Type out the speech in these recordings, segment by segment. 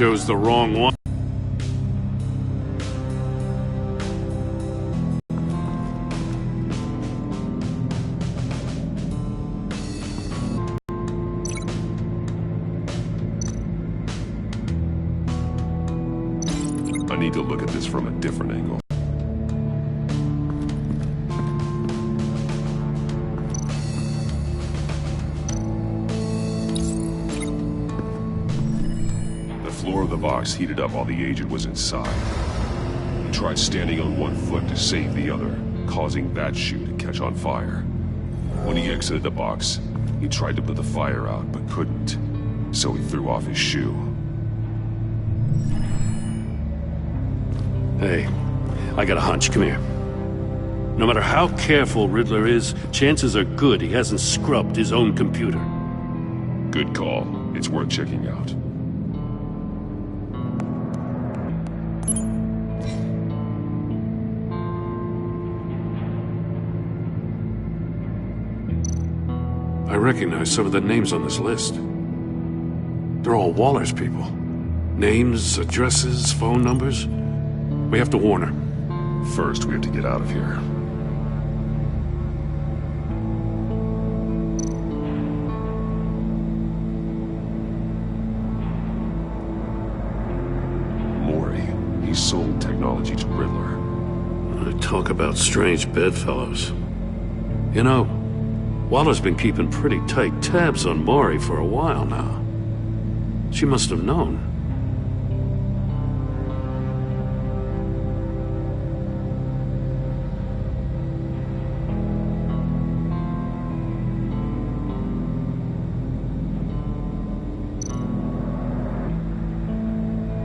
chose the wrong one. I need to look at this from a different angle. The floor of the box heated up while the agent was inside. He tried standing on one foot to save the other, causing that shoe to catch on fire. When he exited the box, he tried to put the fire out but couldn't, so he threw off his shoe. Hey, I got a hunch. Come here. No matter how careful Riddler is, chances are good he hasn't scrubbed his own computer. Good call. It's worth checking out. I recognize some of the names on this list. They're all Waller's people. Names, addresses, phone numbers. We have to warn her. First, we have to get out of here. Mori, he sold technology to Riddler. Talk about strange bedfellows. You know, Waller's been keeping pretty tight tabs on Mori for a while now. She must have known.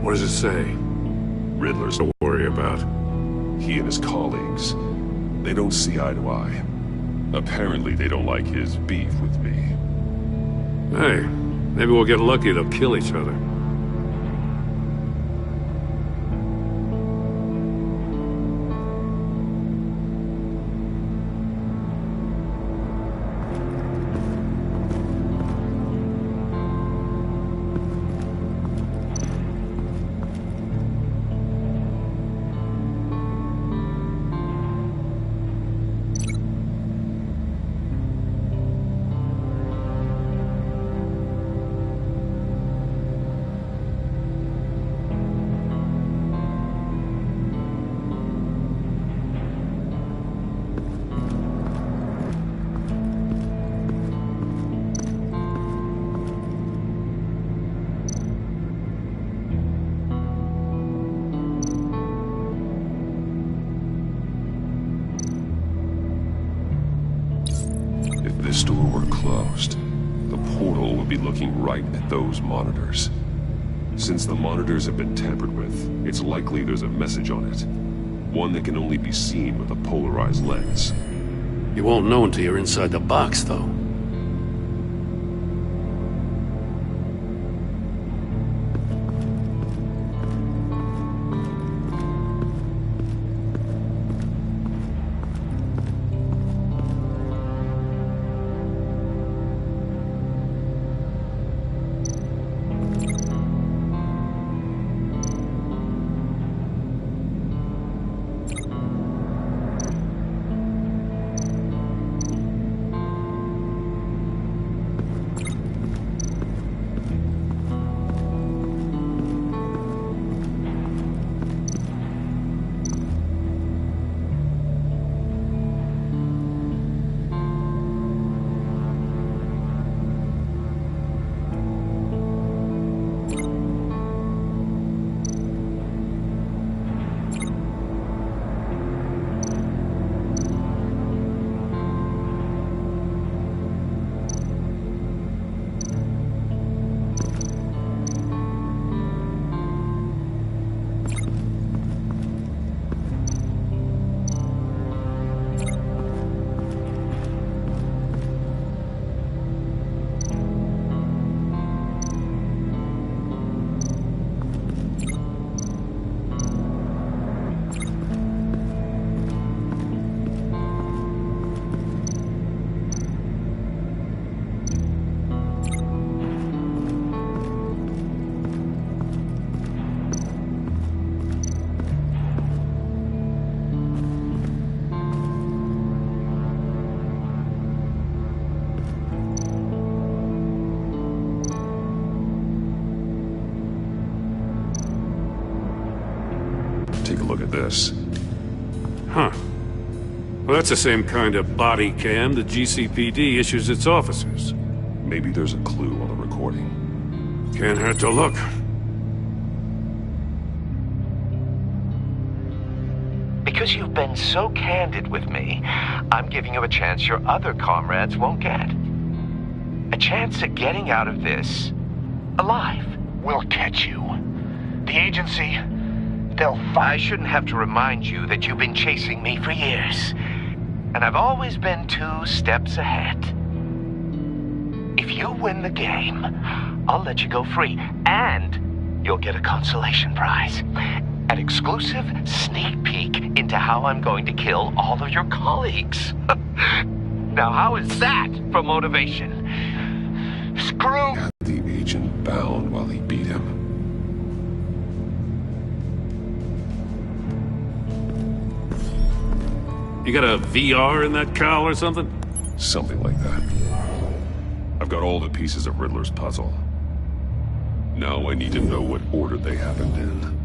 What does it say? Riddler's To worry about. he and his colleagues. They don't see eye to eye. Apparently, they don't like his beef with me. Hey, maybe we'll get lucky. They'll kill each other. If this door were closed, the portal would be looking right at those monitors. Since the monitors have been tampered with, it's likely there's a message on it. One that can only be seen with a polarized lens. You won't know until you're inside the box, though. Take a look at this. Huh. Well, that's the same kind of body cam the GCPD issues its officers. Maybe there's a clue on the recording. Can't hurt to look. Because you've been so candid with me, I'm giving you a chance your other comrades won't get. A chance at getting out of this alive. We'll catch you. The agency, they'll find... I shouldn't have to remind you that you've been chasing me for years. And I've always been 2 steps ahead. If you win the game, I'll let you go free. And you'll get a consolation prize. An exclusive sneak peek into how I'm going to kill all of your colleagues. Now, how is that for motivation? Screw... Had the agent bound while he beat him. You got a VR in that cowl or something? Something like that. I've got all the pieces of Riddler's puzzle. Now I need to know what order they happened in.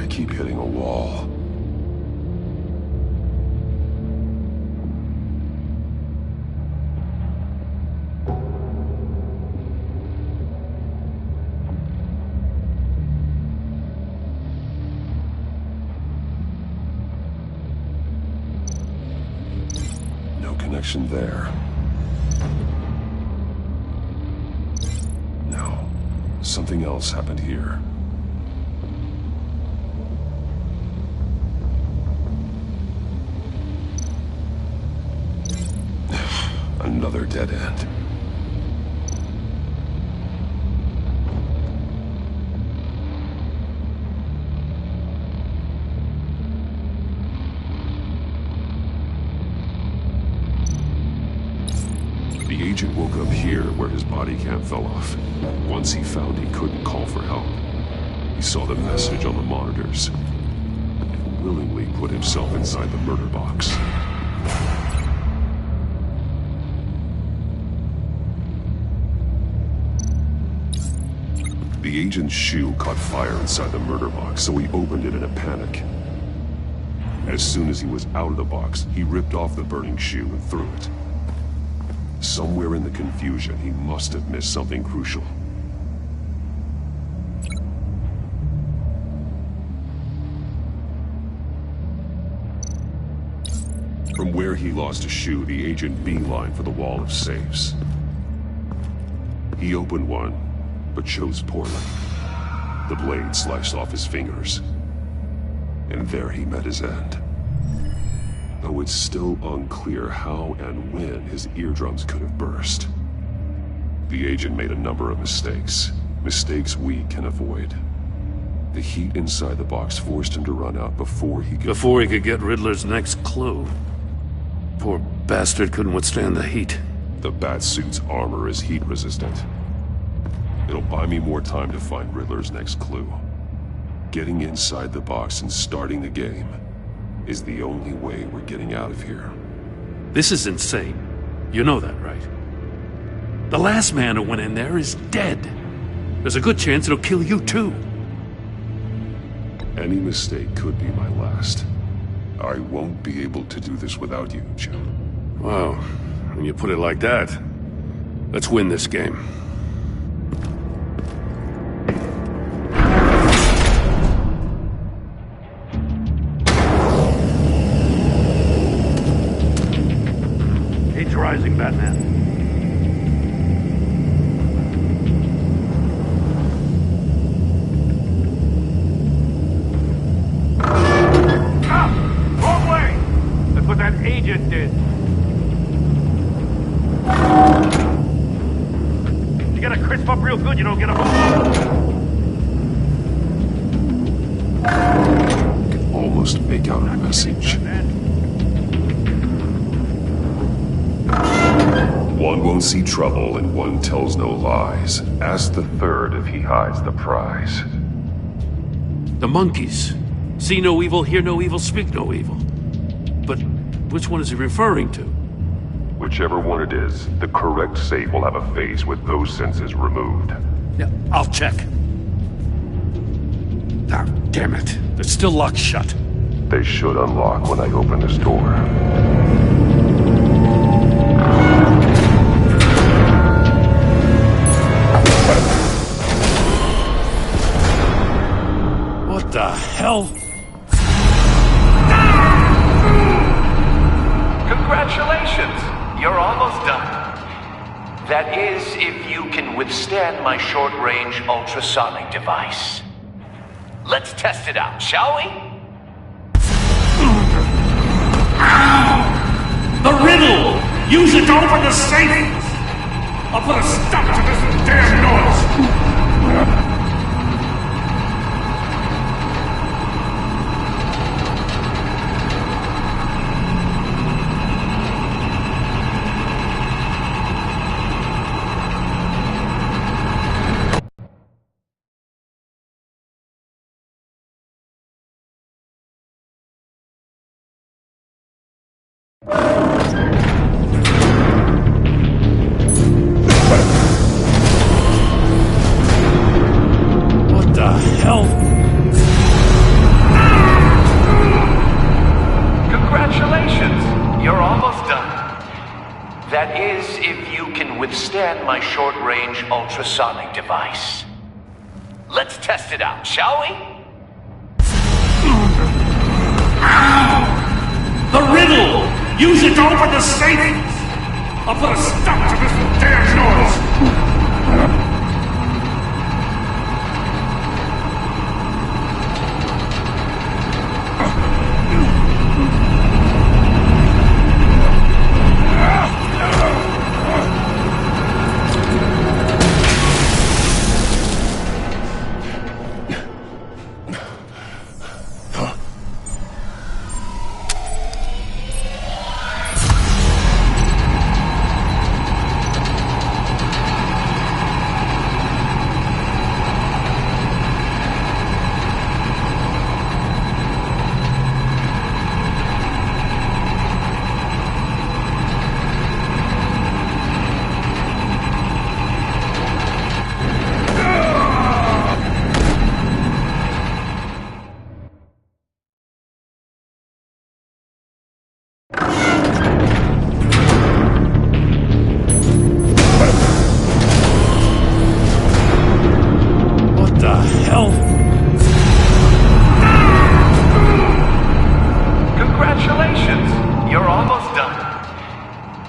Keep hitting a wall. No connection there. No. Something else happened here. Another dead end. The agent woke up here where his body cam fell off. Once he found he couldn't call for help, he saw the message on the monitors and willingly put himself inside the murder box. The agent's shoe caught fire inside the murder box, so he opened it in a panic. As soon as he was out of the box, he ripped off the burning shoe and threw it. Somewhere in the confusion, he must have missed something crucial. From where he lost a shoe, the agent beelined for the wall of safes. He opened one, but chose poorly. The blade sliced off his fingers. And there he met his end. Though it's still unclear how and when his eardrums could have burst. The agent made a number of mistakes. Mistakes we can avoid. The heat inside the box forced him to run out before he could get Riddler's next clue. Poor bastard couldn't withstand the heat. The Batsuit's armor is heat resistant. It'll buy me more time to find Riddler's next clue. Getting inside the box and starting the game is the only way we're getting out of here. This is insane. You know that, right? The last man who went in there is dead. There's a good chance it'll kill you too. Any mistake could be my last. I won't be able to do this without you, Jim. Wow, when you put it like that, let's win this game. Rising, Batman. Ah! Wrong way! That's what that agent did. crisp up real good, you don't get a... Can almost make out a message. One won't see trouble and one tells no lies. Ask the third if he hides the prize. The monkeys. See no evil, hear no evil, speak no evil. But which one is he referring to? Whichever one it is, the correct safe will have a face with those senses removed. Yeah, I'll check. Ah, damn it. It's still locked shut. They should unlock when I open this door. What the hell? Congratulations! You're almost done. That is, if you can withstand my short-range ultrasonic device. Let's test it out, shall we? The riddle! Use it to open the safe! I'll put a stop to this damn noise! What the hell? Congratulations! You're almost done. That is, if you can withstand my short-range ultrasonic device. Let's test it out, shall we? The riddle! Use it to open the safe! I'll put a stop to this damn noise!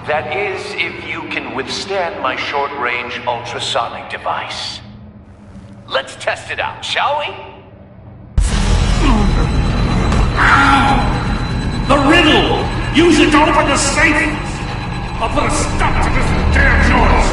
That is, if you can withstand my short-range ultrasonic device. Let's test it out, shall we? The riddle! Use it to open the safe! I'll put a stop to this damn noise!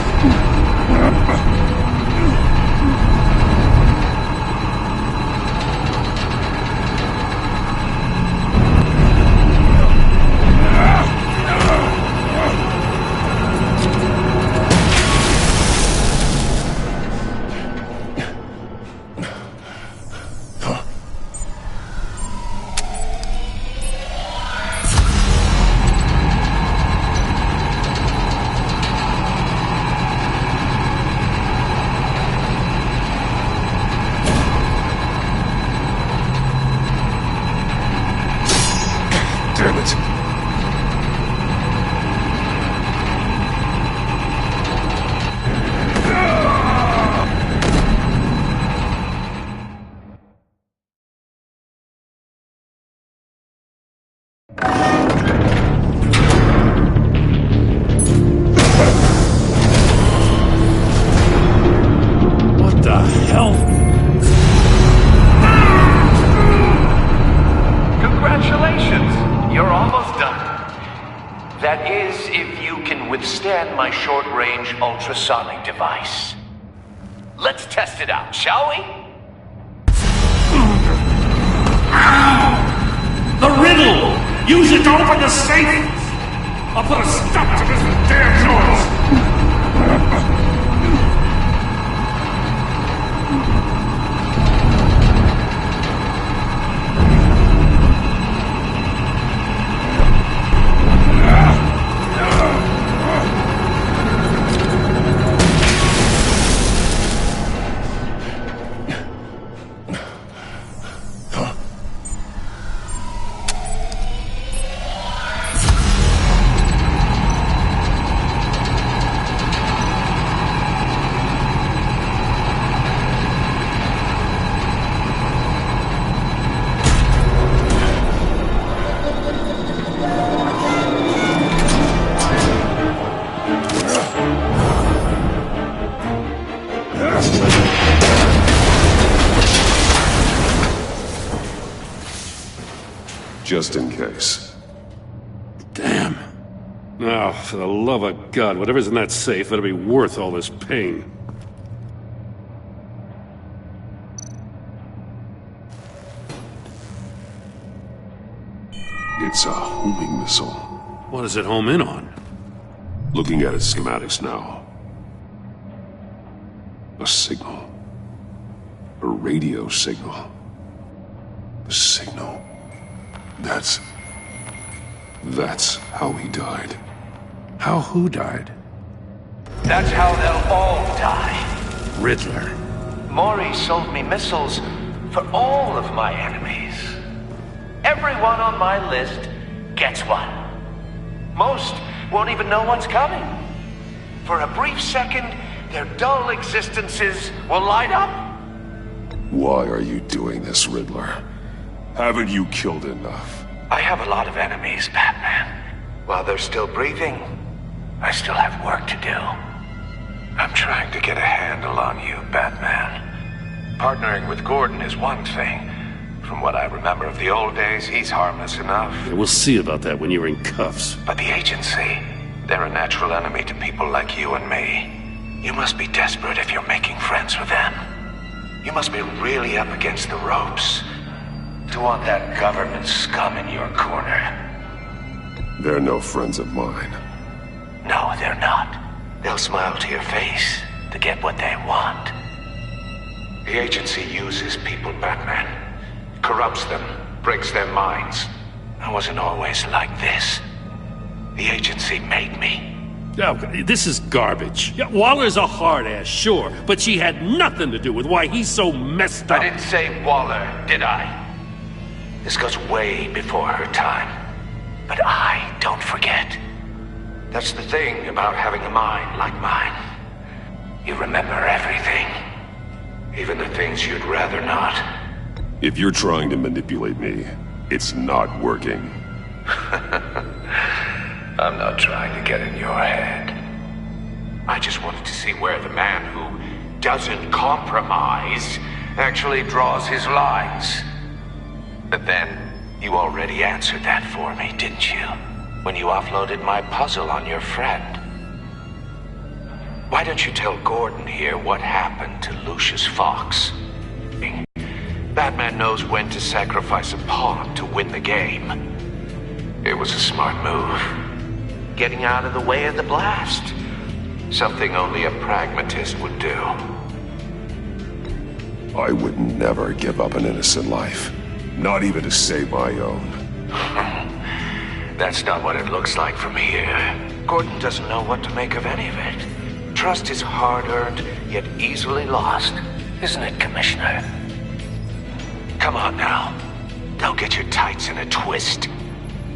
Damn it. What the hell? Congratulations! You're almost done. That is, if you can withstand my short-range ultrasonic device. Let's test it out, shall we? The riddle! Use it to open the safe! I'll put a stop to this damn noise! Just in case. Damn. Now, for the love of God, whatever's in that safe better be worth all this pain. It's a homing missile. What does it home in on? Looking at its schematics now. A signal. A radio signal. A signal. That's how he died. How who died? That's how they'll all die. Riddler. Maury sold me missiles for all of my enemies. Everyone on my list gets one. Most won't even know what's coming. For a brief second, their dull existences will light up. Why are you doing this, Riddler? Haven't you killed enough? I have a lot of enemies, Batman. While they're still breathing, I still have work to do. I'm trying to get a handle on you, Batman. Partnering with Gordon is one thing. From what I remember of the old days, he's harmless enough. Yeah, we'll see about that when you're in cuffs. But the agency, they're a natural enemy to people like you and me. You must be desperate if you're making friends with them. You must be really up against the ropes to want that government scum in your corner. They're no friends of mine. No, they're not. They'll smile to your face to get what they want. The agency uses people, Batman. Corrupts them, breaks their minds. I wasn't always like this. The agency made me. Oh, this is garbage. Yeah, Waller's a hard-ass, sure, but she had nothing to do with why he's so messed up. I didn't say Waller, did I? This goes way before her time. But I don't forget. That's the thing about having a mind like mine. You remember everything. Even the things you'd rather not. If you're trying to manipulate me, it's not working. I'm not trying to get in your head. I just wanted to see where the man who doesn't compromise actually draws his lines. But then, you already answered that for me, didn't you? When you offloaded my puzzle on your friend. Why don't you tell Gordon here what happened to Lucius Fox? Batman knows when to sacrifice a pawn to win the game. It was a smart move. Getting out of the way of the blast. Something only a pragmatist would do. I would never give up an innocent life. Not even to save my own. That's not what it looks like from here. Gordon doesn't know what to make of any of it. Trust is hard-earned, yet easily lost. Isn't it, Commissioner? Come on now. Don't get your tights in a twist.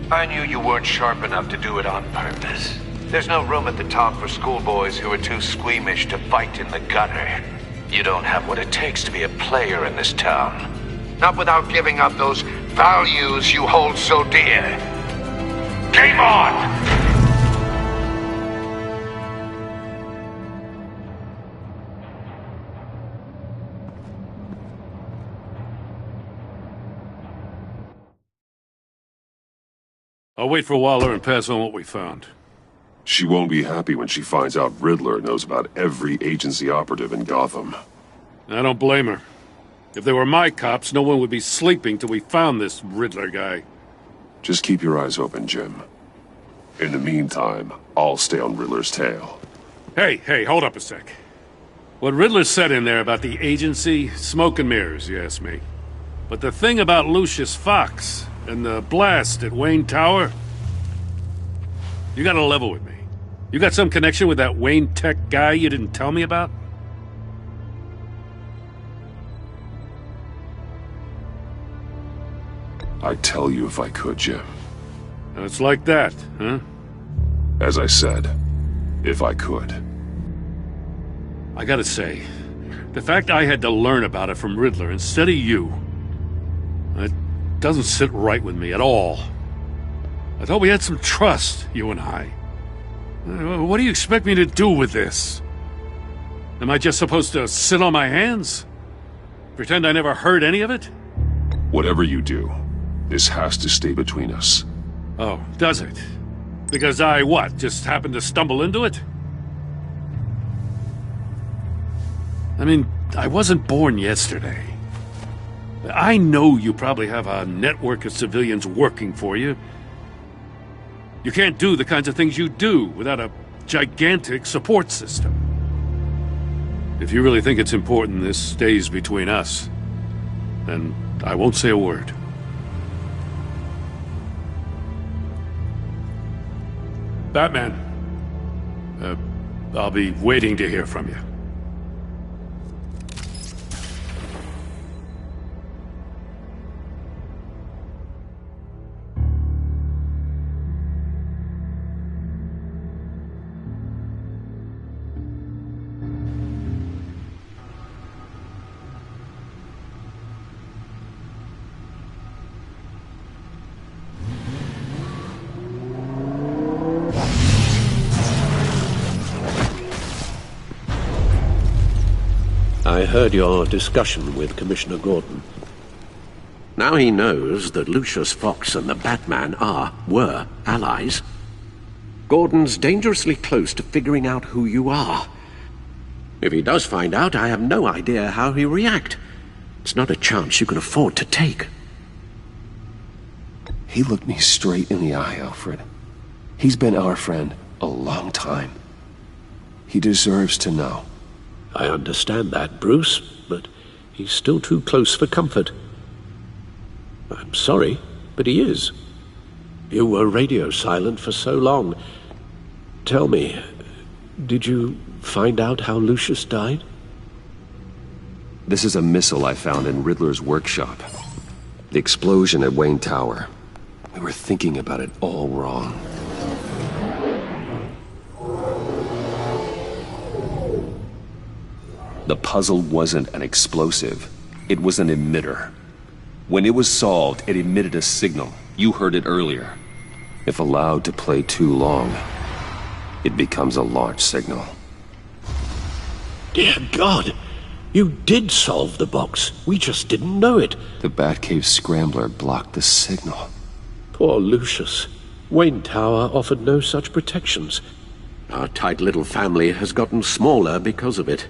I knew you weren't sharp enough to do it on purpose. There's no room at the top for schoolboys who are too squeamish to fight in the gutter. You don't have what it takes to be a player in this town. Not without giving up those values you hold so dear. Game on! I'll wait for Waller and pass on what we found. She won't be happy when she finds out Riddler knows about every agency operative in Gotham. I don't blame her. If they were my cops, no one would be sleeping till we found this Riddler guy. Just keep your eyes open, Jim. In the meantime, I'll stay on Riddler's tail. Hey, hold up a sec. What Riddler said in there about the agency, smoke and mirrors, you ask me. But the thing about Lucius Fox and the blast at Wayne Tower, you gotta level with me. You got some connection with that Wayne Tech guy you didn't tell me about? I'd tell you if I could, Jim. It's like that, huh? As I said, if I could. I gotta say, the fact I had to learn about it from Riddler instead of you, it doesn't sit right with me at all. I thought we had some trust, you and I. What do you expect me to do with this? Am I just supposed to sit on my hands? Pretend I never heard any of it? Whatever you do, this has to stay between us. Oh, does it? Because I, what, just happened to stumble into it? I mean, I wasn't born yesterday. I know you probably have a network of civilians working for you. You can't do the kinds of things you do without a gigantic support system. If you really think it's important this stays between us, then I won't say a word. Batman, I'll be waiting to hear from you. I heard your discussion with Commissioner Gordon. Now he knows that Lucius Fox and the Batman were allies. Gordon's dangerously close to figuring out who you are. If he does find out, I have no idea how he'll react. It's not a chance you can afford to take. He looked me straight in the eye, Alfred. He's been our friend a long time. He deserves to know. I understand that, Bruce, but he's still too close for comfort. I'm sorry, but he is. You were radio silent for so long. Tell me, did you find out how Lucius died? This is a missile I found in Riddler's workshop. The explosion at Wayne Tower. We were thinking about it all wrong. The puzzle wasn't an explosive. It was an emitter. When it was solved, it emitted a signal. You heard it earlier. If allowed to play too long, it becomes a launch signal. Dear God! You did solve the box. We just didn't know it. The Batcave scrambler blocked the signal. Poor Lucius. Wayne Tower offered no such protections. Our tight little family has gotten smaller because of it.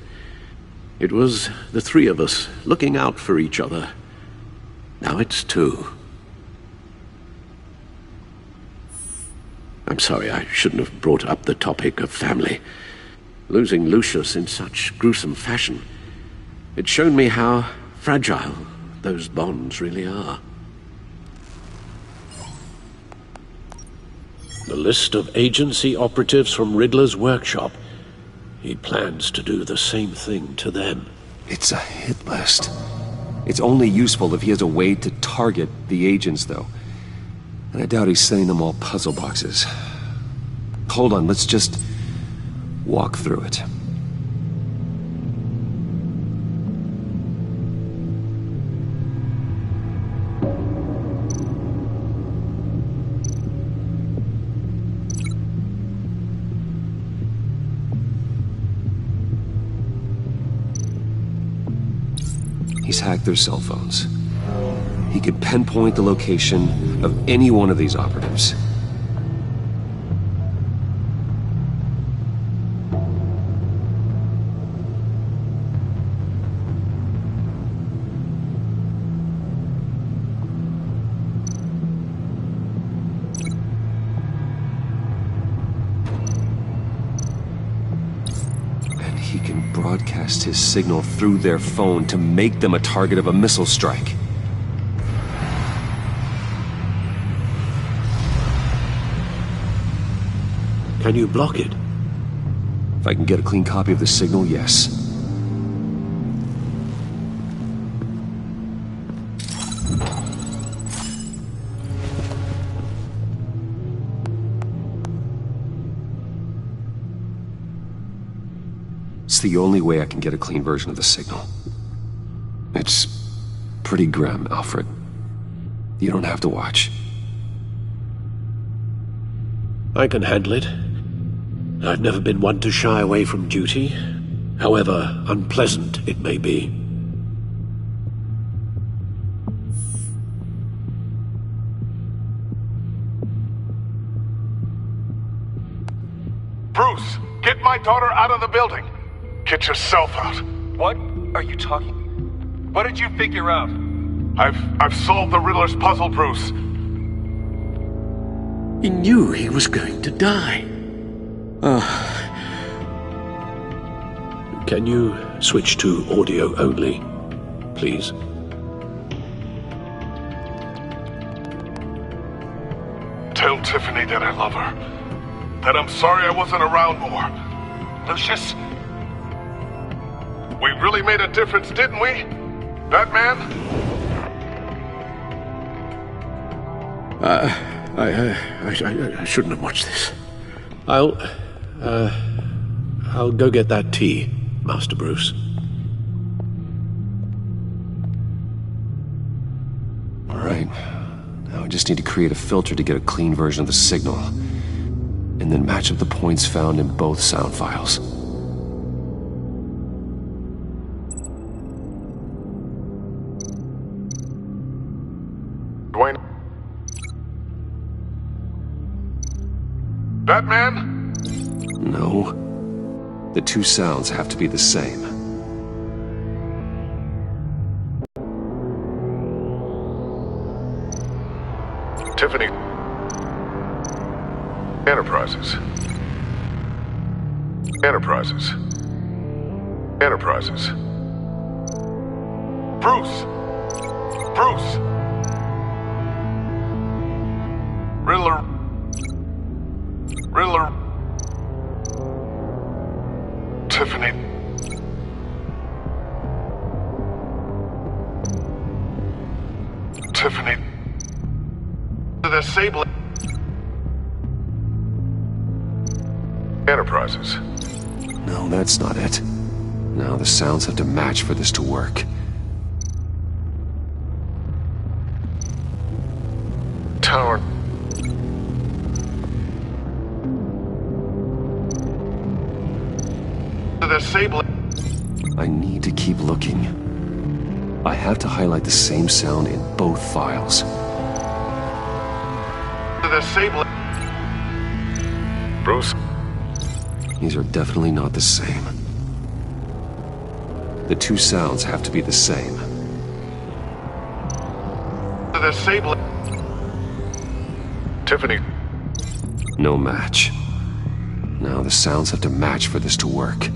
It was the three of us looking out for each other. Now it's two. I'm sorry, I shouldn't have brought up the topic of family. Losing Lucius in such gruesome fashion, it's shown me how fragile those bonds really are. The list of agency operatives from Riddler's workshop. He plans to do the same thing to them. It's a hit list. It's only useful if he has a way to target the agents, though. And I doubt he's sending them all puzzle boxes. Hold on, let's just walk through it. He's hacked their cell phones. He could pinpoint the location of any one of these operatives. broadcast his signal through their phone to make them a target of a missile strike. Can you block it? If I can get a clean copy of the signal, yes. It's the only way I can get a clean version of the signal. It's pretty grim, Alfred. You don't have to watch. I can handle it. I've never been one to shy away from duty, however unpleasant it may be. Bruce, get my daughter out of the building. Get yourself out. What are you talking? What did you figure out? I've solved the Riddler's puzzle, Bruce. He knew he was going to die. Can you switch to audio only, please? Tell Tiffany that I love her. That I'm sorry I wasn't around more. Lucius? We really made a difference, didn't we? Batman? I shouldn't have watched this. I'll go get that tea, Master Bruce. All right. Now I just need to create a filter to get a clean version of the signal, and then match up the points found in both sound files. Dwayne? Batman? No. The two sounds have to be the same. Tiffany. Enterprises. Enterprises. Enterprises. Bruce! Bruce! Riddler. Riddler. Tiffany. Tiffany. The Sable. Enterprises. No, that's not it. Now the sounds have to match for this to work. Tower. The Sable. I need to keep looking. I have to highlight the same sound in both files. The Sable. Bruce. These are definitely not the same. The two sounds have to be the same. The Sable. Tiffany. No match. Now the sounds have to match for this to work.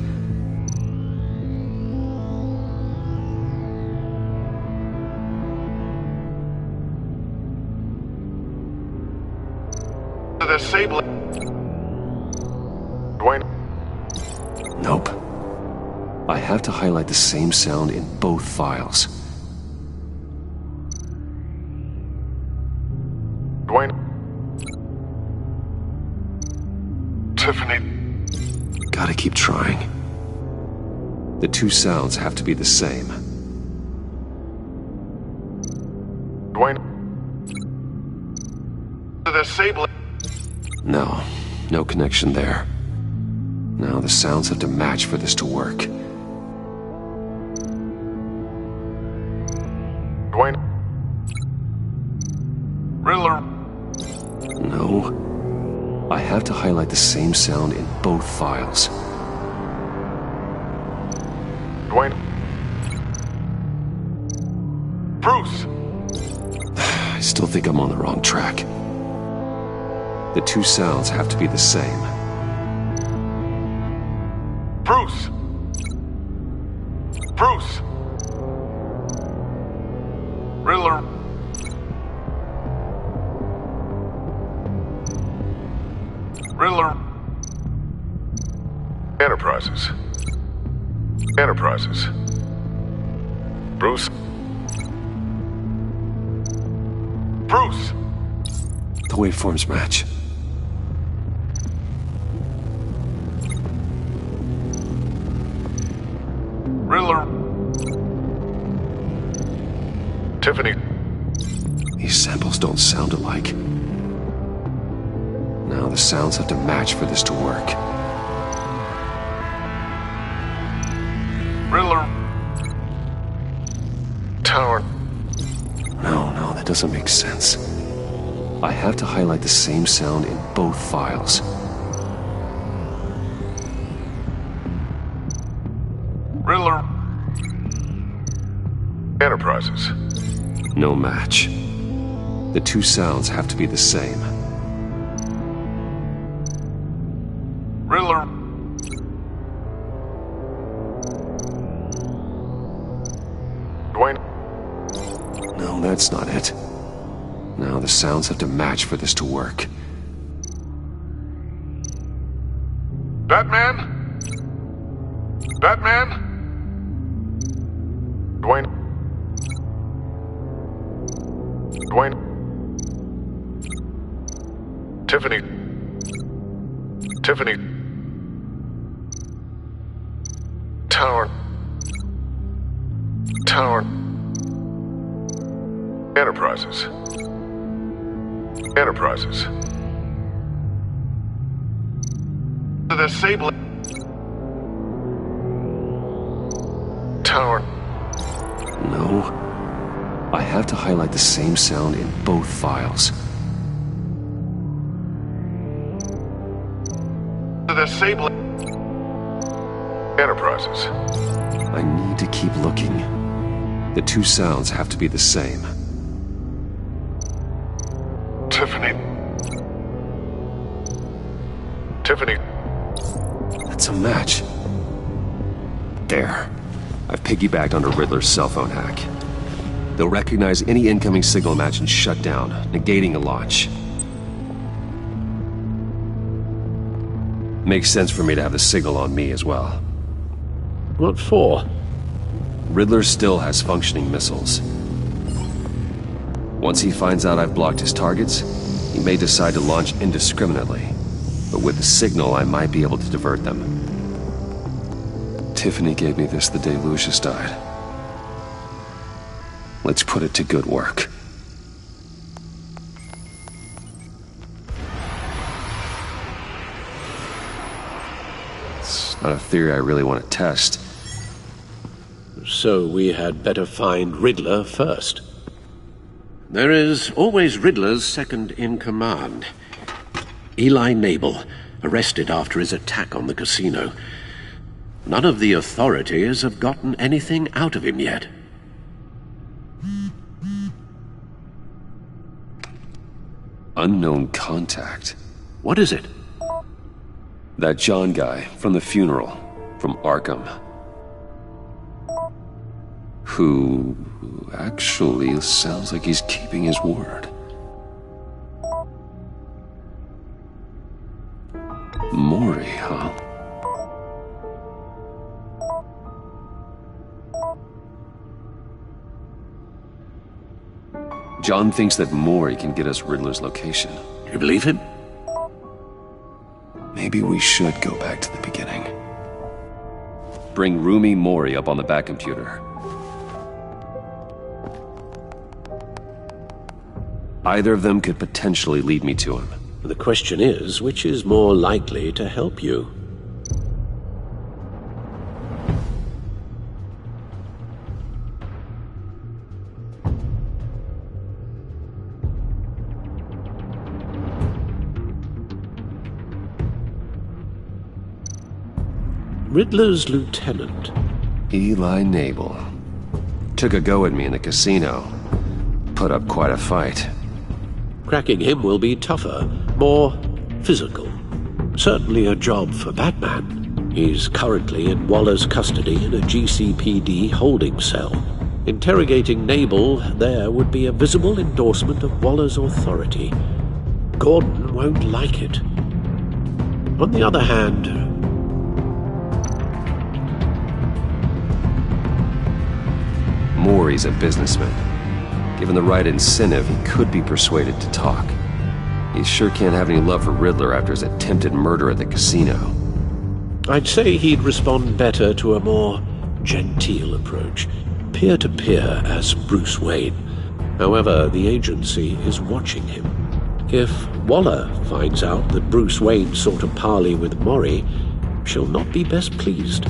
The Sable. Dwayne. Nope. I have to highlight the same sound in both files. Dwayne. Tiffany. Gotta keep trying. The two sounds have to be the same. Dwayne. The Sable. No, no connection there. Now the sounds have to match for this to work. Dwayne. Riddler. No. I have to highlight the same sound in both files. Dwayne. Bruce. I still think I'm on the wrong track. The two sounds have to be the same. Bruce. Bruce! Riddler... Riddler... Enterprises. Enterprises. Bruce? Bruce! The waveforms match. Riddler... Tiffany... These samples don't sound alike. Now the sounds have to match for this to work. Riddler... Tower... No, that doesn't make sense. I have to highlight the same sound in both files. Riddler... Enterprises. No match. The two sounds have to be the same. Riddler... Dwayne... No, that's not it. Now the sounds have to match for this to work. Batman? Batman? Dwayne... Dwayne... Tiffany... Tiffany... Tower... Tower... Enterprises. Enterprises. The Sable... Tower... No. I have to highlight the same sound in both files. The Sable... Enterprises. I need to keep looking. The two sounds have to be the same. Tiffany... Tiffany... That's a match. There. I've piggybacked onto Riddler's cell phone hack. They'll recognize any incoming signal match and shut down, negating a launch. Makes sense for me to have the signal on me as well. What for? Riddler still has functioning missiles. Once he finds out I've blocked his targets, he may decide to launch indiscriminately. But with the signal, I might be able to divert them. Tiffany gave me this the day Lucius died. Let's put it to good work. It's not a theory I really want to test. So we had better find Riddler first. There is always Riddler's second in command. Eli Nabel, arrested after his attack on the casino. None of the authorities have gotten anything out of him yet. Unknown contact. What is it? That John guy from the funeral, from Arkham. Who actually sounds like he's keeping his word. Mori, huh? John thinks that Mori can get us Riddler's location. You believe him? Maybe we should go back to the beginning. Bring Rumi Mori up on the back computer. Either of them could potentially lead me to him. The question is, which is more likely to help you? Riddler's lieutenant. Eli Nabel. Took a go at me in the casino. Put up quite a fight. Cracking him will be tougher, more physical. Certainly a job for Batman. He's currently in Waller's custody in a GCPD holding cell. Interrogating Nabel there would be a visible endorsement of Waller's authority. Gordon won't like it. On the other hand, Maury's a businessman. Given the right incentive, he could be persuaded to talk. He sure can't have any love for Riddler after his attempted murder at the casino. I'd say he'd respond better to a more genteel approach, peer-to-peer as Bruce Wayne. However, the agency is watching him. If Waller finds out that Bruce Wayne sought a parley with Maury, she'll not be best pleased.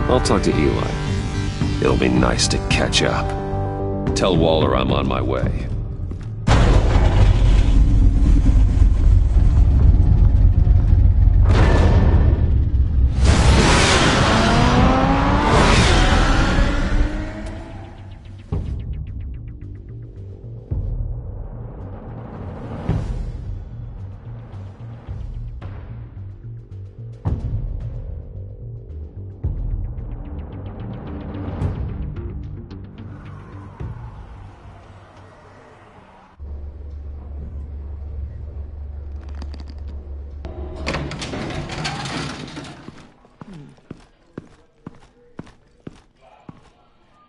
I'll talk to Eli. It'll be nice to catch up. Tell Waller I'm on my way.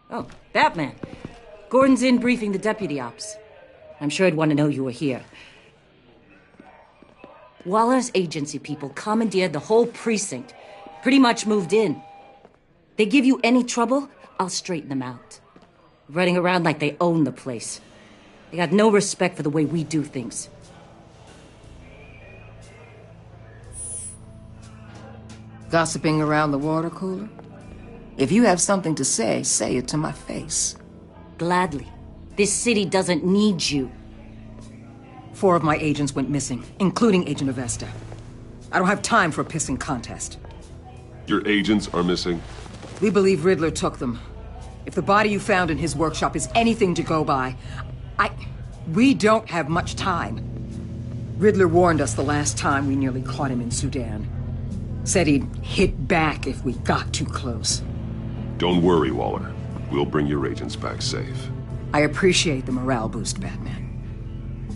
Oh, Batman. Gordon's in briefing the deputy ops. I'm sure he'd want to know you were here. Waller's agency people commandeered the whole precinct. Pretty much moved in. They give you any trouble, I'll straighten them out. Running around like they own the place. They got no respect for the way we do things. Gossiping around the water cooler? If you have something to say it to my face. Gladly. This city doesn't need you. 4 of my agents went missing, including Agent Avesta. I don't have time for a pissing contest. Your agents are missing? We believe Riddler took them. If the body you found in his workshop is anything to go by, we don't have much time. Riddler warned us the last time we nearly caught him in Sudan. Said he'd hit back if we got too close. Don't worry, Waller. We'll bring your agents back safe. I appreciate the morale boost, Batman.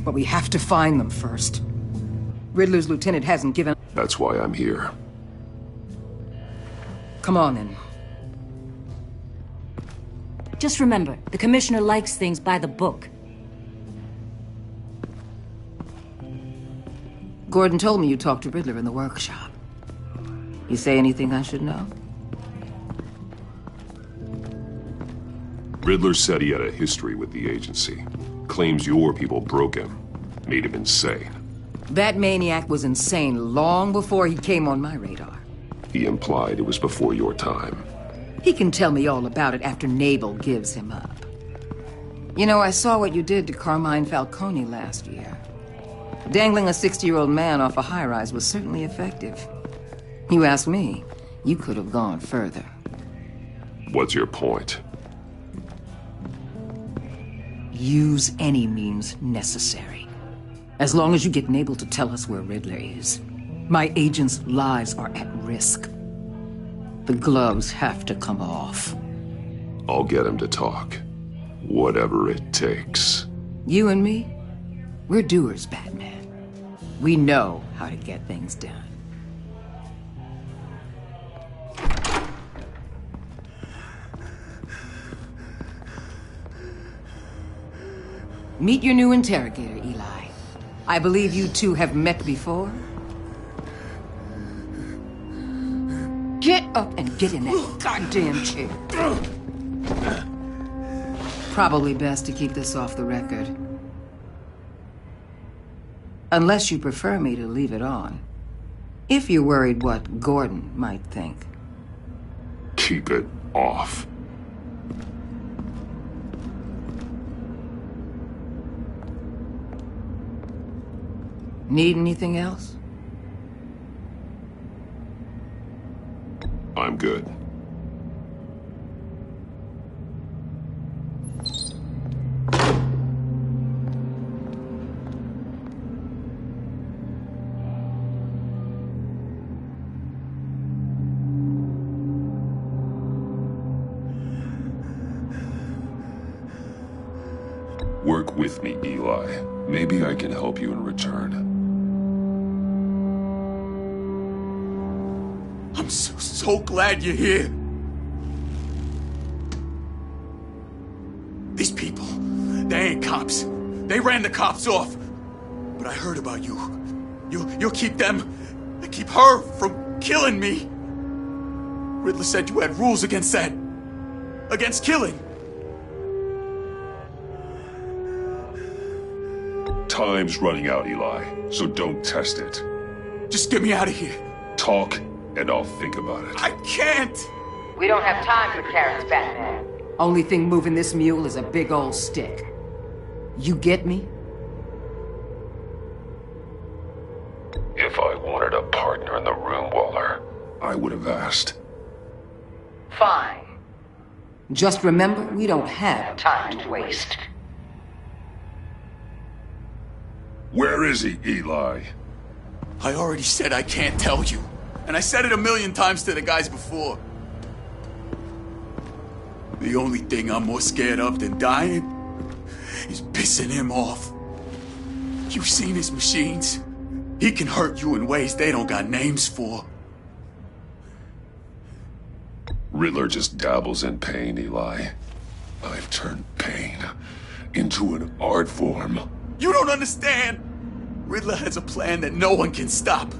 But we have to find them first. Riddler's lieutenant hasn't given... That's why I'm here. Come on, then. Just remember, the commissioner likes things by the book. Gordon told me you talked to Riddler in the workshop. You say anything I should know? Riddler said he had a history with the agency. Claims your people broke him. Made him insane. That maniac was insane long before he came on my radar. He implied it was before your time. He can tell me all about it after Nabel gives him up. You know, I saw what you did to Carmine Falcone last year. Dangling a 60-year-old man off a high-rise was certainly effective. You ask me, you could have gone further. What's your point? Use any means necessary. As long as you get Nabel to tell us where Riddler is. My agents' lives are at risk. The gloves have to come off. I'll get him to talk. Whatever it takes. You and me, we're doers, Batman. We know how to get things done. Meet your new interrogator, Eli. I believe you two have met before. Get up and get in that goddamn chair. Probably best to keep this off the record. Unless you prefer me to leave it on. If you're worried what Gordon might think. Keep it off. Need anything else? I'm good. Work with me, Eli. Maybe I can help you in return. I'm so glad you're here. These people, they ain't cops. They ran the cops off. But I heard about you. You'll keep them, keep her from killing me. Riddler said you had rules against that. Against killing. Time's running out, Eli, so don't test it. Just get me out of here. Talk, and I'll think about it. I can't! We don't have time for carrots, Batman. Only thing moving this mule is a big old stick. You get me? If I wanted a partner in the room, Waller, I would have asked. Fine. Just remember, we don't have time to waste. Where is he, Eli? I already said I can't tell you. And I said it 1,000,000 times to the guys before. The only thing I'm more scared of than dying is pissing him off. You've seen his machines. He can hurt you in ways they don't got names for. Riddler just dabbles in pain, Eli. I've turned pain into an art form. You don't understand! Riddler has a plan that no one can stop.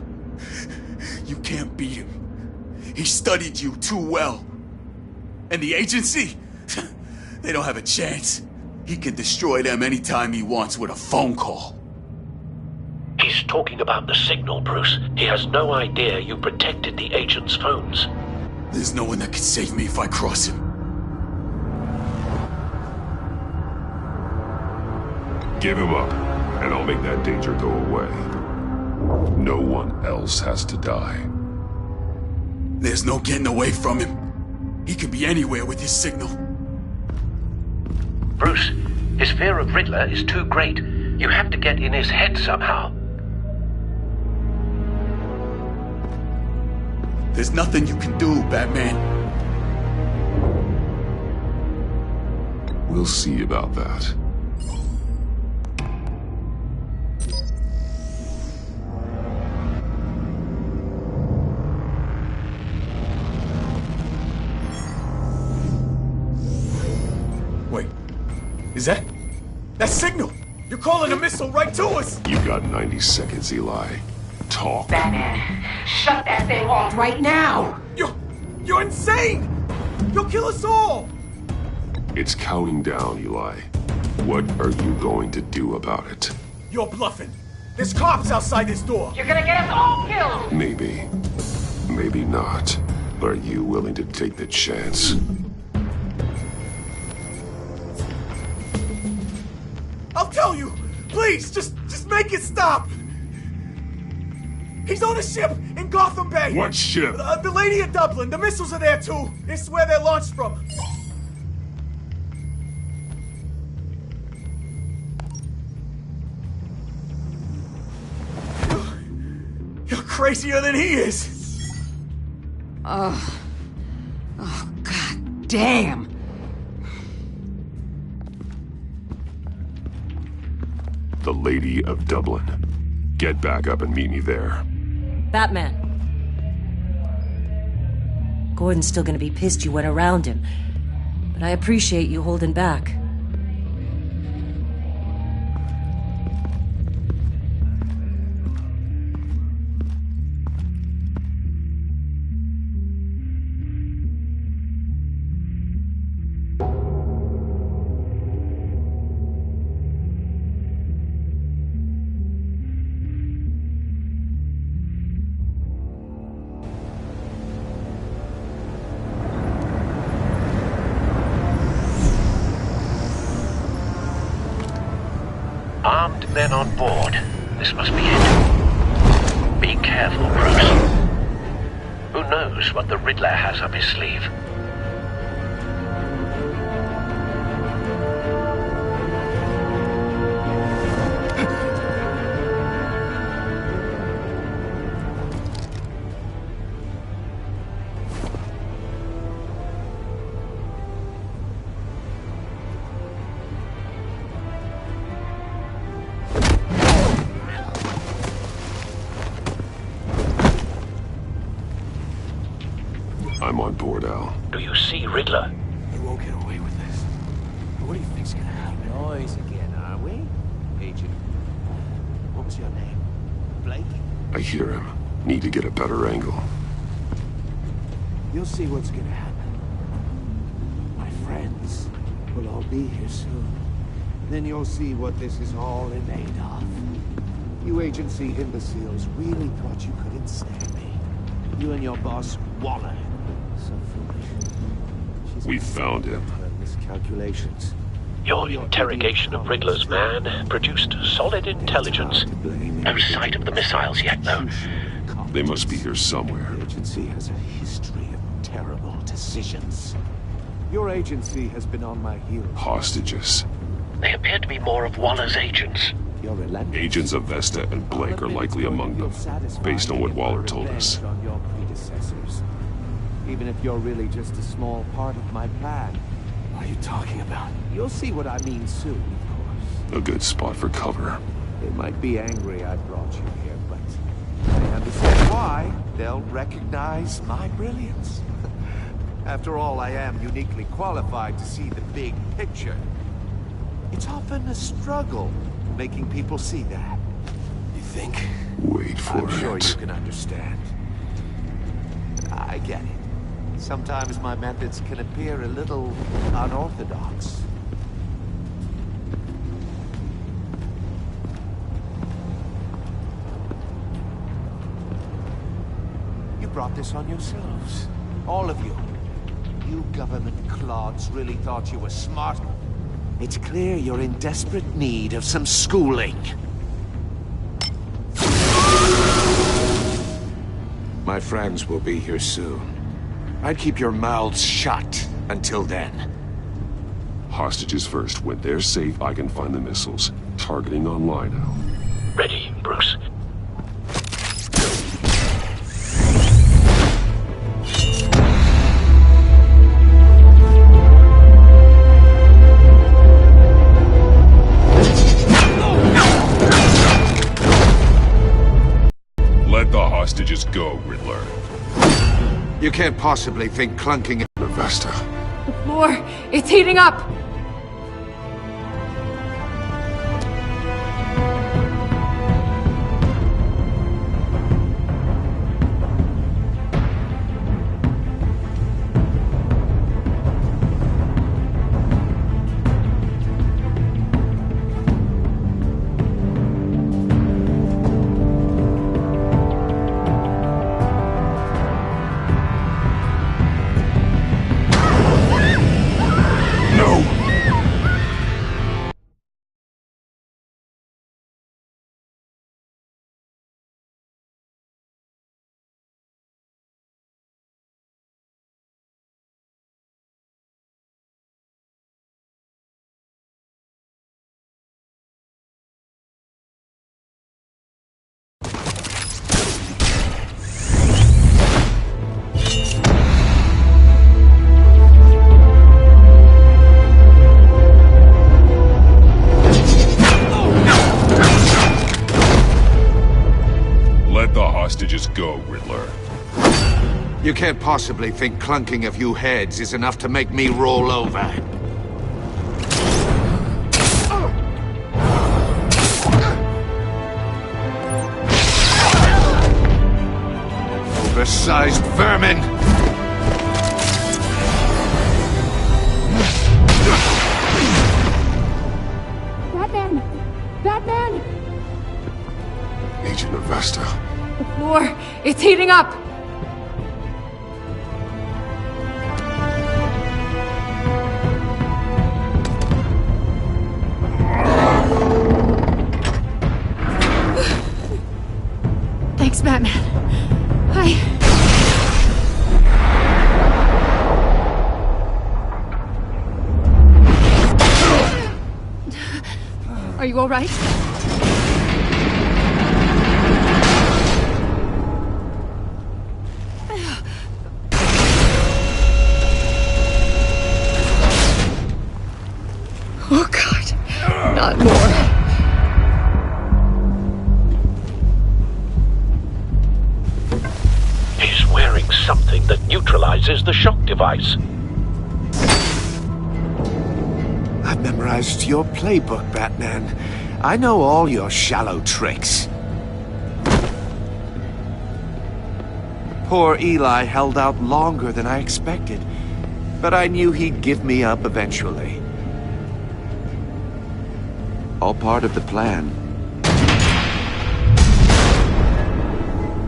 You can't beat him. He studied you too well. And the agency? They don't have a chance. He can destroy them anytime he wants with a phone call. He's talking about the signal, Bruce. He has no idea you protected the agent's phones. There's no one that can save me if I cross him. Give him up, and I'll make that danger go away. No one else has to die. There's no getting away from him. He could be anywhere with his signal. Bruce, his fear of Riddler is too great. You have to get in his head somehow. There's nothing you can do, Batman. We'll see about that. Wait, is that signal? You're calling a missile right to us! You've got 90 seconds, Eli. Talk. Batman, shut that thing off right now! You're insane! You'll kill us all! It's counting down, Eli. What are you going to do about it? You're bluffing. There's cops outside this door. You're gonna get us all killed! Maybe. Maybe not. Are you willing to take the chance? I'll tell you! Please, just make it stop! He's on a ship in Gotham Bay! What ship? The Lady of Dublin. The missiles are there, too. It's where they're launched from. You're crazier than he is! Oh, God damn! The Lady of Dublin. Get back up and meet me there. Batman. Gordon's still gonna be pissed you went around him, but I appreciate you holding back. Armed men on board. This must be it. Be careful, Bruce. Who knows? knows what the Riddler has up his sleeve. I'm on board, Al. Do you see Riddler? He won't get away with this. What do you think's gonna happen? Noise again, are we? Agent. What was your name? Blake? I hear him. Need to get a better angle. You'll see what's gonna happen. My friends will all be here soon. Then you'll see what this is all in aid of. You agency imbeciles really thought you could ensnare me. You and your boss, Waller. So foolish. We found him. Miscalculations. Your interrogation of Riddler's man produced solid intelligence. No sight of the missiles yet, though. They must be here somewhere. The agency has a history of terrible decisions. Your agency has been on my heels. Hostages. They appear to be more of Waller's agents. You're relentless. Agents of Vesta and Blake are likely among them, based on what Waller told us. On your predecessors. Even if you're really just a small part of my plan. What are you talking about? You'll see what I mean soon, of course. A good spot for cover. They might be angry I brought you here, but I understand why. They'll recognize my brilliance. After all, I am uniquely qualified to see the big picture. It's often a struggle making people see that. You think? Wait for it. I'm sure you can understand. I get it. Sometimes my methods can appear a little unorthodox. You brought this on yourselves. All of you. You government clods really thought you were smart. It's clear you're in desperate need of some schooling. My friends will be here soon. I'd keep your mouths shut until then. Hostages first. When they're safe, I can find the missiles. Targeting online now. Ready, Bruce. Let the hostages go, Riddler. You can't possibly think clunking The Vesta. The floor, it's heating up! Hostages go, Riddler. You can't possibly think clunking a few heads is enough to make me roll over. Oversized vermin! Batman! Batman! Agent of Vesta. The floor, it's heating up! Thanks, Batman. Are you all right? Oh, God. Not more. He's wearing something that neutralizes the shock device. I've memorized your playbook, Batman. I know all your shallow tricks. Poor Eli held out longer than I expected, but I knew he'd give me up eventually. All part of the plan.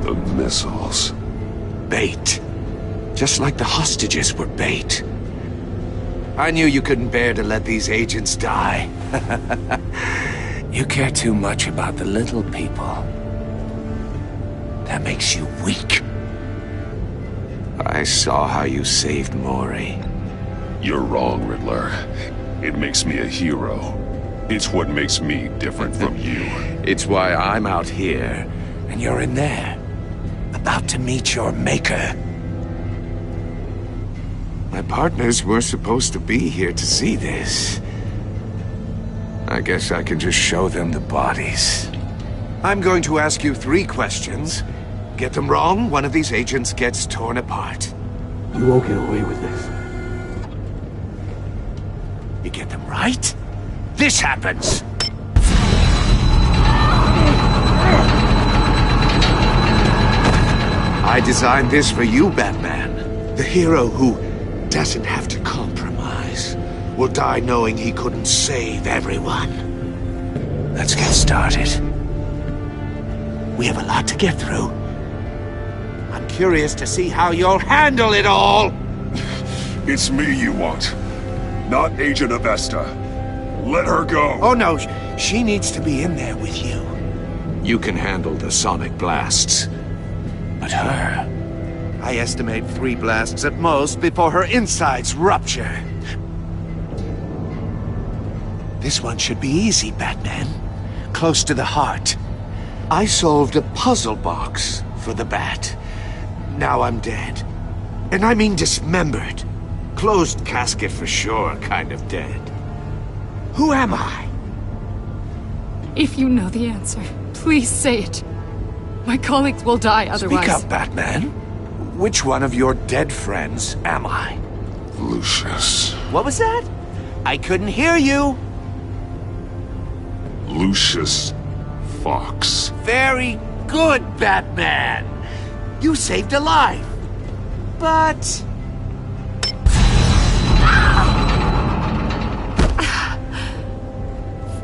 The missiles. Bait. Just like the hostages were bait. I knew you couldn't bear to let these agents die. You care too much about the little people. That makes you weak. I saw how you saved Maury. You're wrong, Riddler. It makes me a hero. It's what makes me different from you. It's why I'm out here, and you're in there. About to meet your maker. My partners were supposed to be here to see this. I guess I can just show them the bodies. I'm going to ask you 3 questions. Get them wrong, one of these agents gets torn apart. You won't get away with this. You get them right, this happens! I designed this for you, Batman. The hero who doesn't have to compromise will die knowing he couldn't save everyone. Let's get started. We have a lot to get through. I'm curious to see how you'll handle it all! It's me you want, not Agent Avesta. Let her go! Oh no, she needs to be in there with you. You can handle the sonic blasts. But her... I estimate 3 blasts at most before her insides rupture. This one should be easy, Batman. Close to the heart. I solved a puzzle box for the Bat. Now I'm dead. And I mean dismembered. Closed casket for sure, kind of dead. Who am I? If you know the answer, please say it. My colleagues will die otherwise. Speak up, Batman. Which one of your dead friends am I? Lucius. What was that? I couldn't hear you. Lucius Fox. Very good, Batman. You saved a life. But...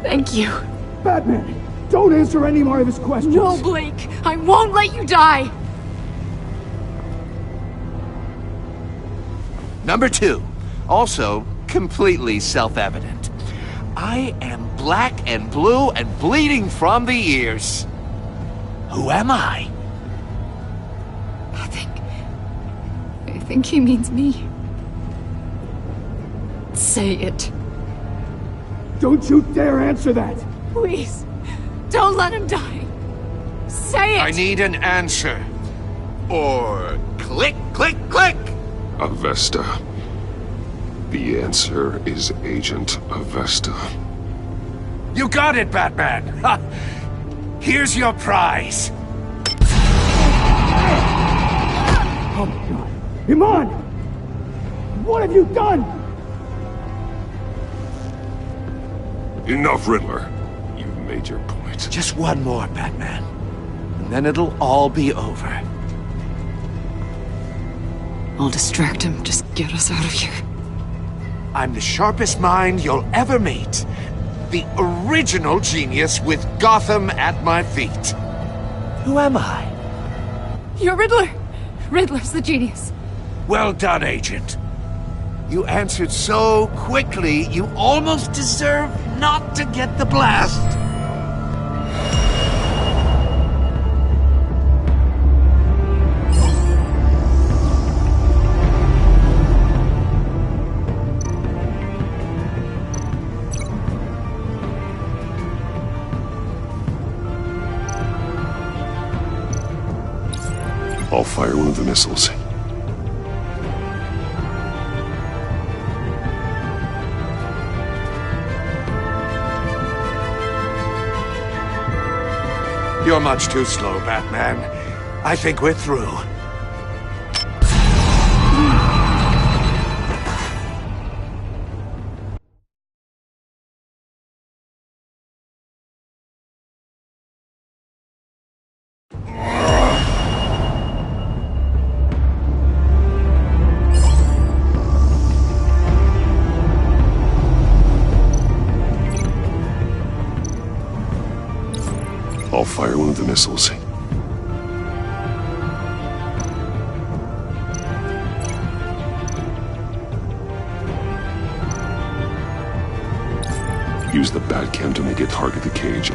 Thank you. Batman, don't answer any more of his questions. No, Blake. I won't let you die. Number 2. Also, completely self-evident. I am black and blue and bleeding from the ears. Who am I? I think he means me. Say it. Don't you dare answer that! Please, don't let him die. Say it! I need an answer. Or click, click, click! Avesta. The answer is Agent Avesta. You got it, Batman! Ha. Here's your prize. Oh my God. Iman! What have you done? Enough, Riddler. You've made your point. Just one more, Batman. And then it'll all be over. I'll distract him. Just get us out of here. I'm the sharpest mind you'll ever meet. The original genius with Gotham at my feet. Who am I? You're Riddler. Riddler's the genius. Well done, Agent. You answered so quickly, you almost deserve not to get the blast. I'll fire one of the missiles. You're much too slow, Batman. I think we're through. I'll fire one of the missiles. Use the Batcam to make it target the cage.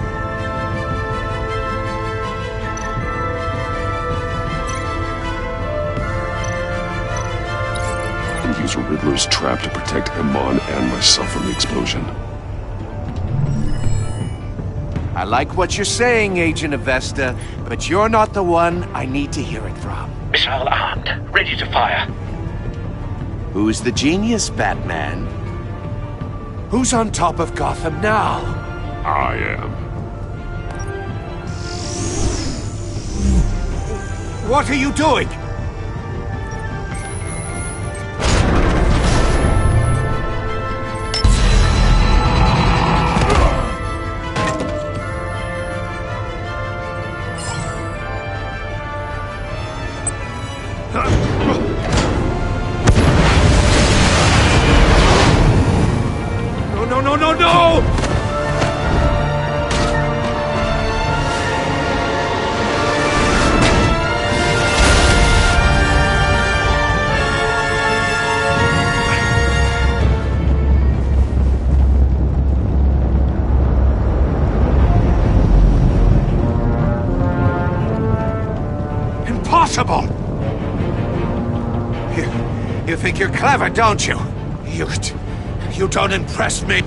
And use Riddler's trap to protect Iman and myself from the explosion. I like what you're saying, Agent Avesta, but you're not the one I need to hear it from. Missile armed, ready to fire. Who's the genius, Batman? Who's on top of Gotham now? I am. What are you doing? No! Impossible! You think you're clever, don't you? You don't impress me.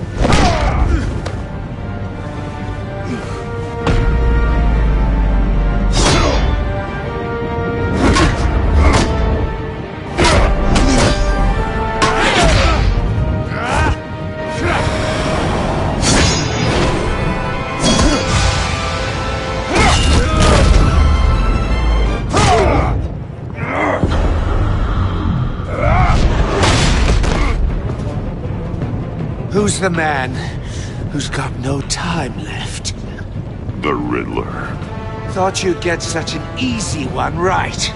Who's the man who's got no time left? The Riddler. Thought you'd get such an easy one right.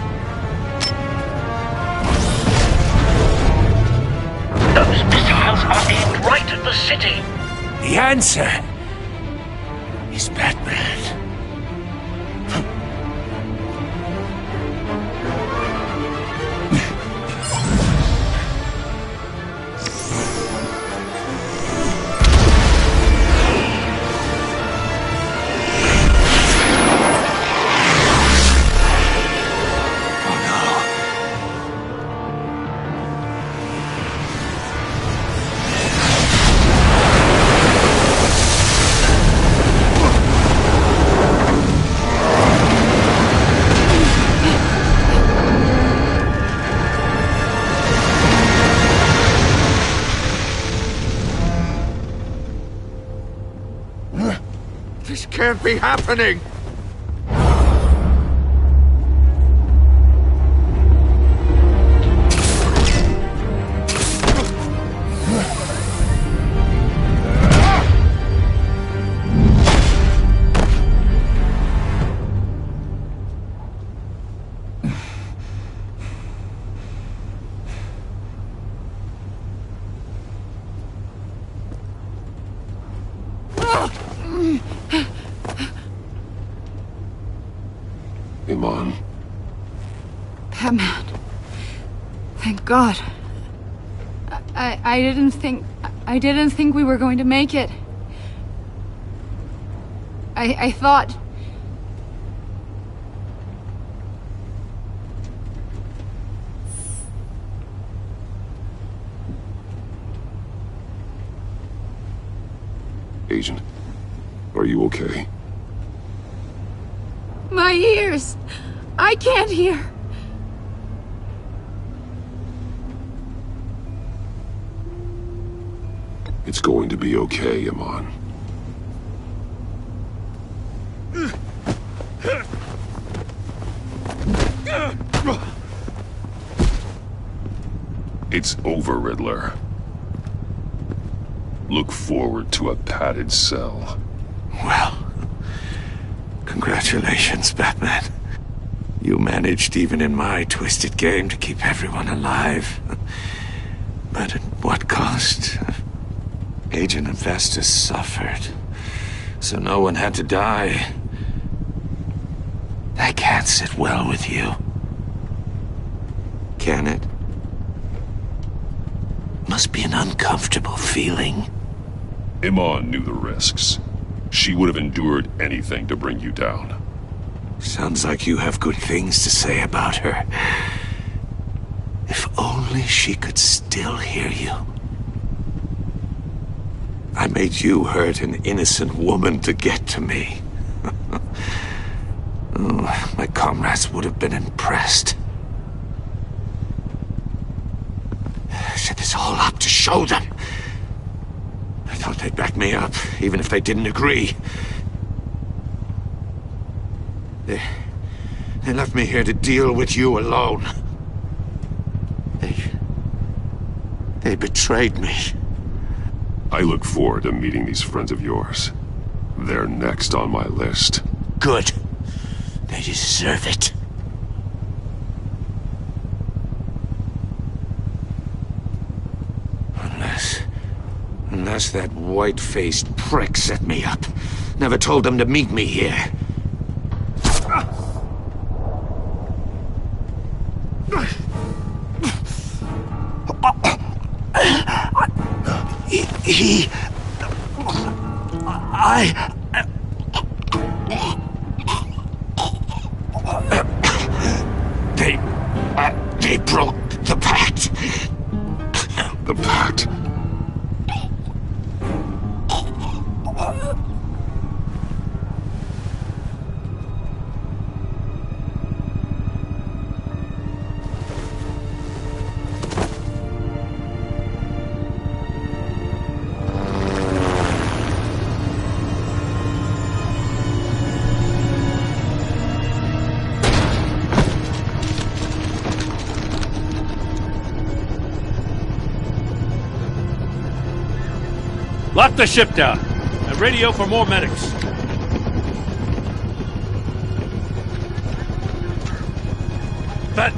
Those missiles are aimed right at the city. The answer is Batman. This can't be happening! Iman. Batman. Thank God. I didn't think we were going to make it. I thought... Agent, are you okay? My ears! I can't hear. It's going to be okay, Iman. It's over, Riddler. Look forward to a padded cell. Well, congratulations, Batman. You managed, even in my twisted game, to keep everyone alive. But at what cost? Agent Investus suffered, so no one had to die. That can't sit well with you. Can it? Must be an uncomfortable feeling. Iman knew the risks. She would have endured anything to bring you down. Sounds like you have good things to say about her. If only she could still hear you. I made you hurt an innocent woman to get to me. Oh, my comrades would have been impressed. I set this all up to show them. I thought they'd back me up, even if they didn't agree. They left me here to deal with you alone. They betrayed me. I look forward to meeting these friends of yours. They're next on my list. Good. They deserve it. Unless that white-faced prick set me up. Never told them to meet me here. They broke the pact. The pact? Lock the ship down and radio for more medics. But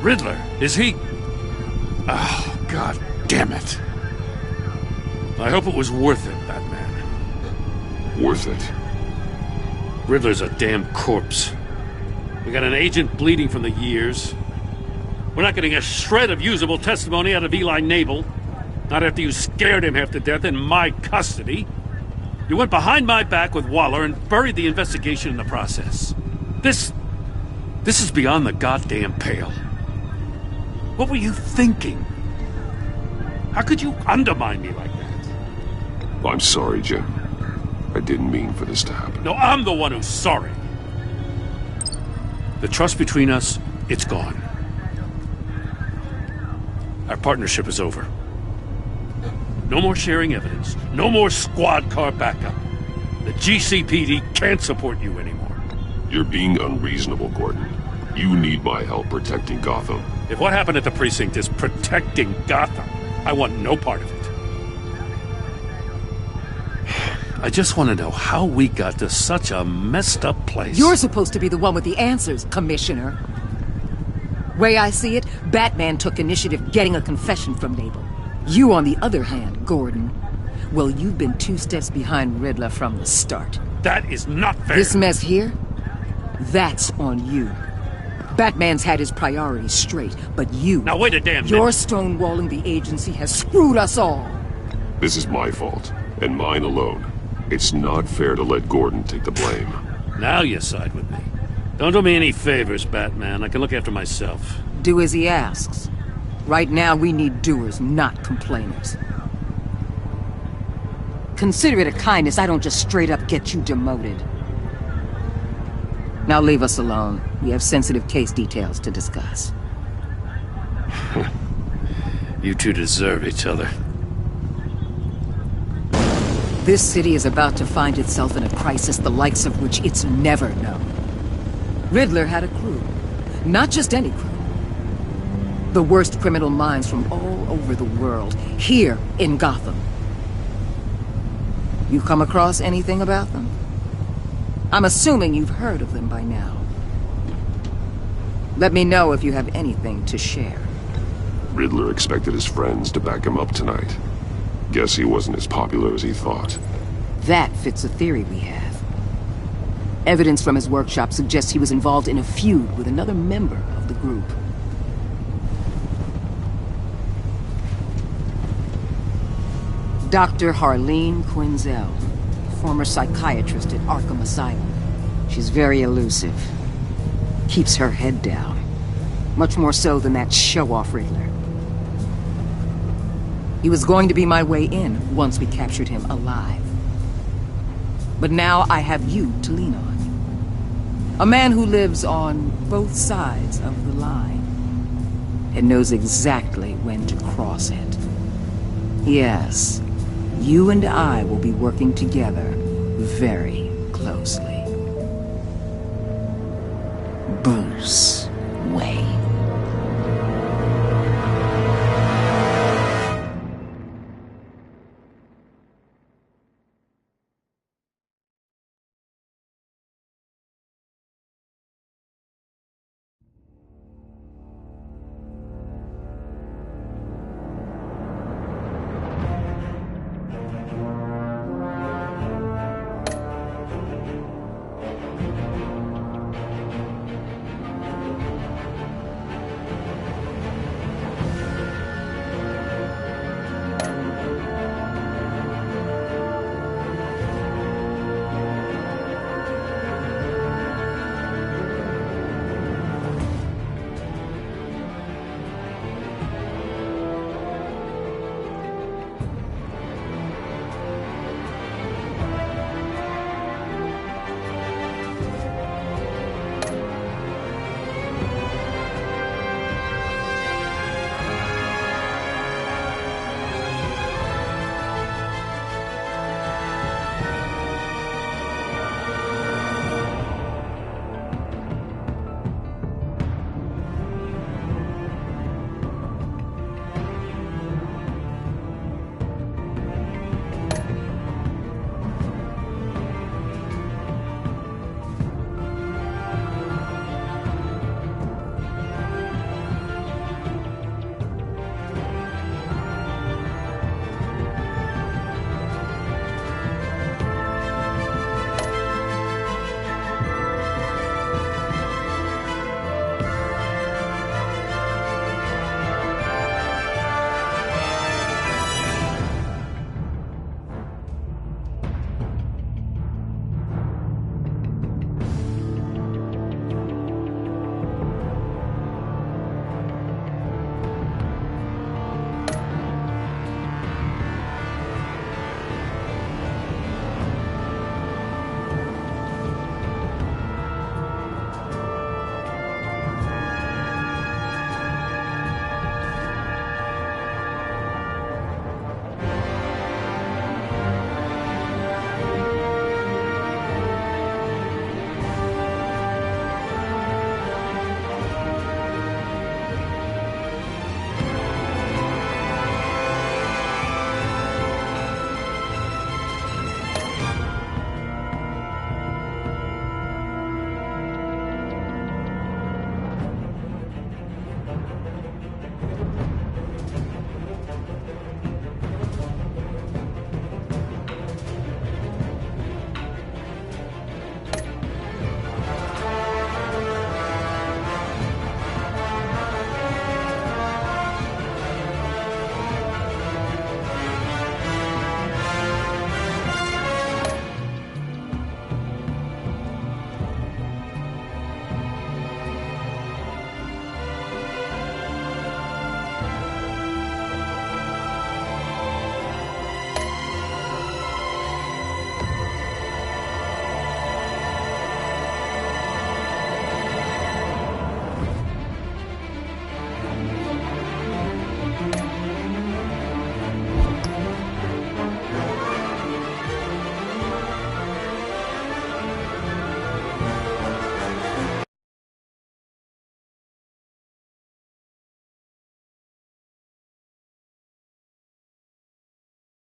Riddler, is he? Oh, God damn it. I hope it was worth it, Batman. Worth it? Riddler's a damn corpse. We got an agent bleeding from the years. We're not getting a shred of usable testimony out of Eli Nabel. Not after you scared him half to death in my custody. You went behind my back with Waller and buried the investigation in the process. This is beyond the goddamn pale. What were you thinking? How could you undermine me like that? I'm sorry, Jim. I didn't mean for this to happen. No, I'm the one who's sorry. The trust between us, it's gone. Our partnership is over. No more sharing evidence. No more squad car backup. The GCPD can't support you anymore. You're being unreasonable, Gordon. You need my help protecting Gotham. If what happened at the precinct is protecting Gotham, I want no part of it. I just want to know how we got to such a messed up place. You're supposed to be the one with the answers, Commissioner. Way I see it, Batman took initiative getting a confession from Nabel. You, on the other hand, Gordon, well, you've been 2 steps behind Riddler from the start. That is not fair. This mess here, that's on you. Batman's had his priorities straight, but you... Now wait a damn minute. Your stonewalling the agency has screwed us all. This is my fault, and mine alone. It's not fair to let Gordon take the blame. Now you side with me. Don't do me any favors, Batman. I can look after myself. Do as he asks. Right now, we need doers, not complainers. Consider it a kindness I don't just straight up get you demoted. Now leave us alone. We have sensitive case details to discuss. You two deserve each other. This city is about to find itself in a crisis the likes of which it's never known. Riddler had a crew. Not just any crew. The worst criminal minds from all over the world, here in Gotham. You come across anything about them? I'm assuming you've heard of them by now. Let me know if you have anything to share. Riddler expected his friends to back him up tonight. Guess he wasn't as popular as he thought. That fits a theory we have. Evidence from his workshop suggests he was involved in a feud with another member of the group. Dr. Harleen Quinzel, former psychiatrist at Arkham Asylum. She's very elusive. Keeps her head down. Much more so than that show-off Riddler. He was going to be my way in once we captured him alive. But now I have you to lean on. A man who lives on both sides of the line and knows exactly when to cross it. Yes, you and I will be working together very closely. Bruce.